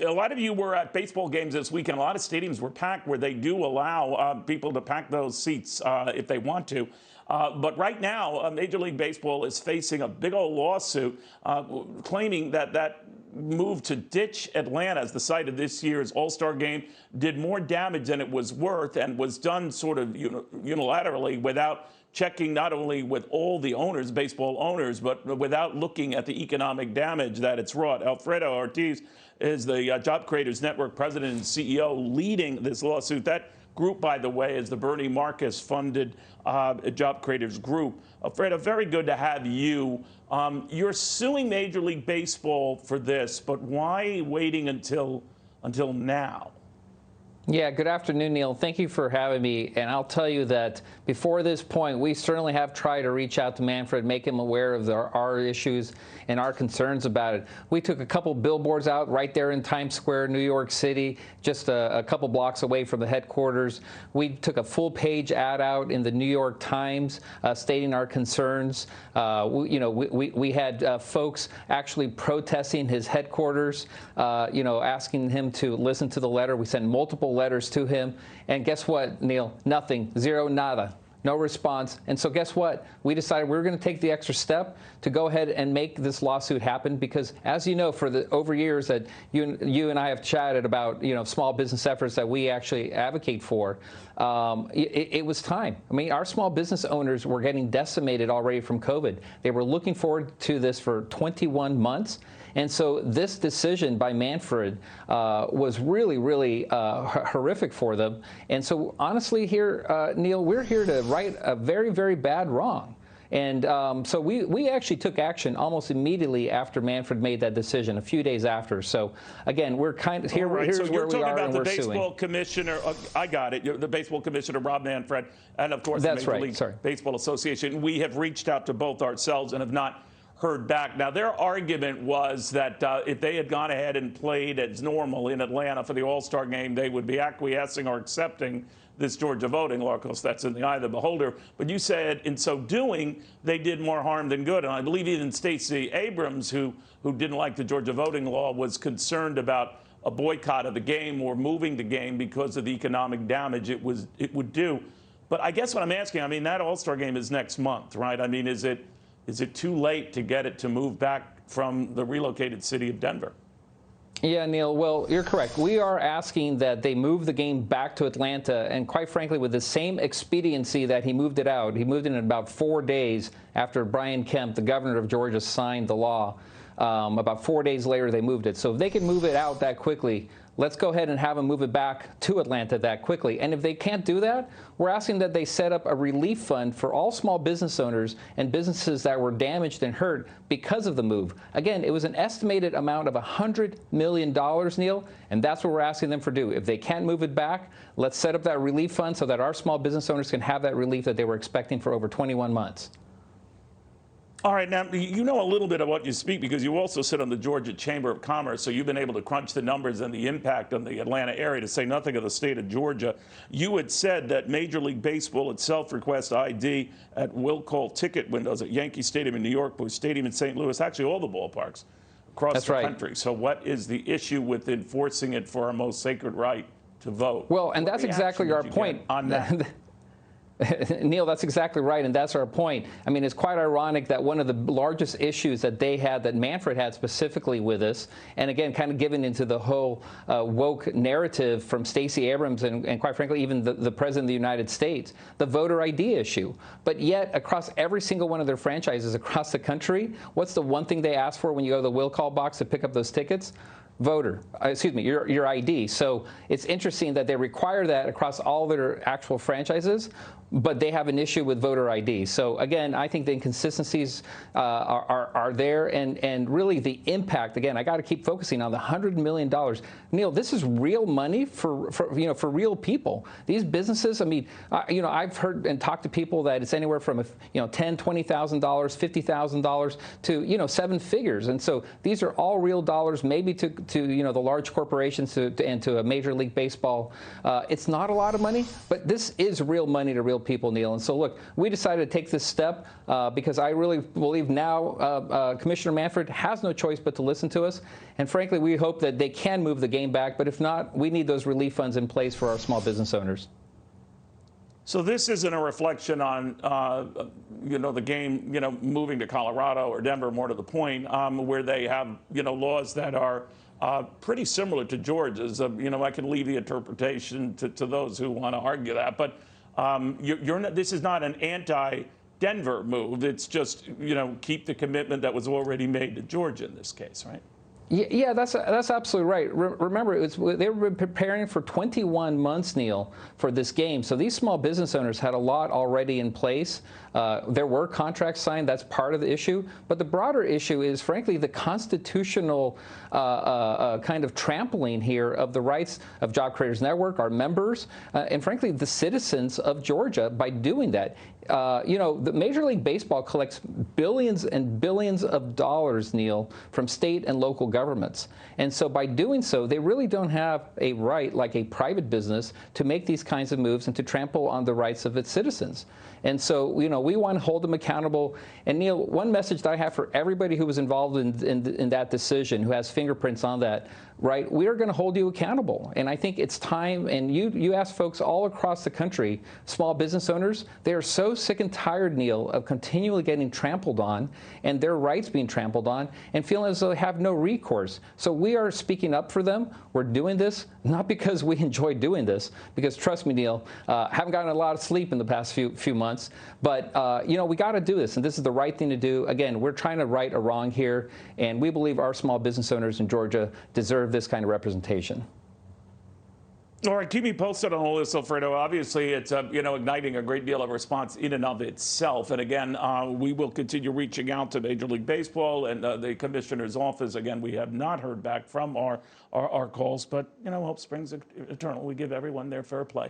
A lot of you were at baseball games this weekend. A lot of stadiums were packed where they do allow people to pack those seats if they want to. But right now, Major League Baseball is facing a big old lawsuit claiming that that move to ditch Atlanta as the site of this year's All-Star game did more damage than it was worth and was done sort of unilaterally without checking not only with all the owners, baseball owners, but without looking at the economic damage that it's wrought. Alfredo Ortiz is the Job Creators Network president and CEO leading this lawsuit. That group, by the way, is the Bernie Marcus funded Job Creators Group. Alfredo, very good to have you. You're suing Major League Baseball for this, but why waiting until now? Yeah, good afternoon, Neil. Thank you for having me. And I'll tell you that before this point, we certainly have tried to reach out to Manfred, make him aware of our issues and our concerns about it. We took a couple billboards out right there in Times Square, New York City, just a couple blocks away from the headquarters. We took a full-page ad out in the New York Times stating our concerns. We had folks actually protesting his headquarters, asking him to listen to the letter. We sent multiple letters to him, and guess what, Neil? Nothing, zero, nada, no response. And so guess what? We decided we were going to take the extra step to go ahead and make this lawsuit happen because, as you know, for the over years that you and I have chatted about, small business efforts that we actually advocate for, it was time. I mean, our small business owners were getting decimated already from COVID. They were looking forward to this for 21 months. And so this decision by Manfred was really, really horrific for them. And so honestly here, Neil, we're here to right a very, very bad wrong. And so we actually took action almost immediately after Manfred made that decision, a few days after. So again, we're kind of here. Right. Here's so where you're we talking are, about and the we're baseball suing. Commissioner. I got it. The baseball commissioner, Rob Manfred, and of course That's the Major right. League Sorry. Baseball Association. We have reached out to both ourselves and have not heard back. Now, their argument was that if they had gone ahead and played as normal in Atlanta for the All-Star game, they would be acquiescing or accepting this Georgia voting law. Of course, that's in the eye of the beholder. But you said in so doing, they did more harm than good. And I believe even Stacey Abrams, who didn't like the Georgia voting law, was concerned about a boycott of the game or moving the game because of the economic damage it would do. But I guess what I'm asking, I mean, that All-Star game is next month, right? I mean, is it too late to get it to move back from the relocated city of Denver? Yeah, Neil, well, you're correct. We are asking that they move the game back to Atlanta, and quite frankly, with the same expediency that he moved it out. He moved it in about 4 days after Brian Kemp, the governor of Georgia, signed the law. About 4 days later, they moved it. So if they can move it out that quickly, let's go ahead and have them move it back to Atlanta that quickly. And if they can't do that, we're asking that they set up a relief fund for all small business owners and businesses that were damaged and hurt because of the move. Again, it was an estimated amount of $100 million, Neil, and that's what we're asking them for do. If they can't move it back, let's set up that relief fund so that our small business owners can have that relief that they were expecting for over 21 months. All right, now, you know a little bit of what you speak because you also sit on the Georgia Chamber of Commerce, so you've been able to crunch the numbers and the impact on the Atlanta area, to say nothing of the state of Georgia. You had said that Major League Baseball itself requests ID at will call ticket windows at Yankee Stadium in New York, Busch Stadium in St. Louis, actually all the ballparks across the country. So what is the issue with enforcing it for our most sacred right to vote? Well, and that's exactly our point on that. Neil, that's exactly right, and that's our point. I mean, it's quite ironic that one of the largest issues that they had, that Manfred had specifically with us, and again, kind of given into the whole woke narrative from Stacey Abrams and quite frankly, even the President of the United States, the voter ID issue. But yet, across every single one of their franchises across the country, what's the one thing they ask for when you go to the will call box to pick up those tickets? Your ID. So it's interesting that they require that across all their actual franchises, but they have an issue with voter ID. So again, I think the inconsistencies are there, and really the impact. Again, I got to keep focusing on the $100 million. Neil, this is real money for real people. These businesses. I mean, I've heard and talked to people that it's anywhere from $10,000, $20,000, $50,000 to 7 figures, and so these are all real dollars, maybe to to the large corporations and to a Major League Baseball. It's not a lot of money, but this is real money to real people, Neil. And so look, we decided to take this step because I really believe now Commissioner Manfred has no choice but to listen to us. And frankly, we hope that they can move the game back. But if not, we need those relief funds in place for our small business owners. So this isn't a reflection on, the game, moving to Colorado or Denver, more to the point, where they have, laws that are pretty similar to Georgia's. I can leave the interpretation to those who want to argue that. But this is not an anti-Denver move. It's just, keep the commitment that was already made to Georgia in this case, right? Yeah, that's absolutely right. Remember, they were preparing for 21 months, Neil, for this game. So these small business owners had a lot already in place. There were contracts signed. That's part of the issue. But the broader issue is, frankly, the constitutional kind of trampling here of the rights of Job Creators Network, our members, and frankly, the citizens of Georgia by doing that. The Major League Baseball collects billions and billions of dollars, Neil, from state and local governments. And so by doing so, they really don't have a right, like a private business, to make these kinds of moves and to trample on the rights of its citizens. And so, we want to hold them accountable. And Neil, one message that I have for everybody who was involved in that decision, who has fingerprints on that, right? We are going to hold you accountable. And I think it's time, and you ask folks all across the country, small business owners, they are so sick and tired, Neil, of continually getting trampled on and their rights being trampled on and feeling as though they have no recourse. So we are speaking up for them. We're doing this not because we enjoy doing this, because trust me, Neil, haven't gotten a lot of sleep in the past few months, but we got to do this, and this is the right thing to do. Again, we're trying to right a wrong here, and we believe our small business owners in Georgia deserve this kind of representation. All right, keep me posted on all this, Alfredo. Obviously, it's igniting a great deal of response in and of itself. And again, we will continue reaching out to Major League Baseball and the commissioner's office. Again, we have not heard back from our calls, but hope springs eternal. We give everyone their fair play.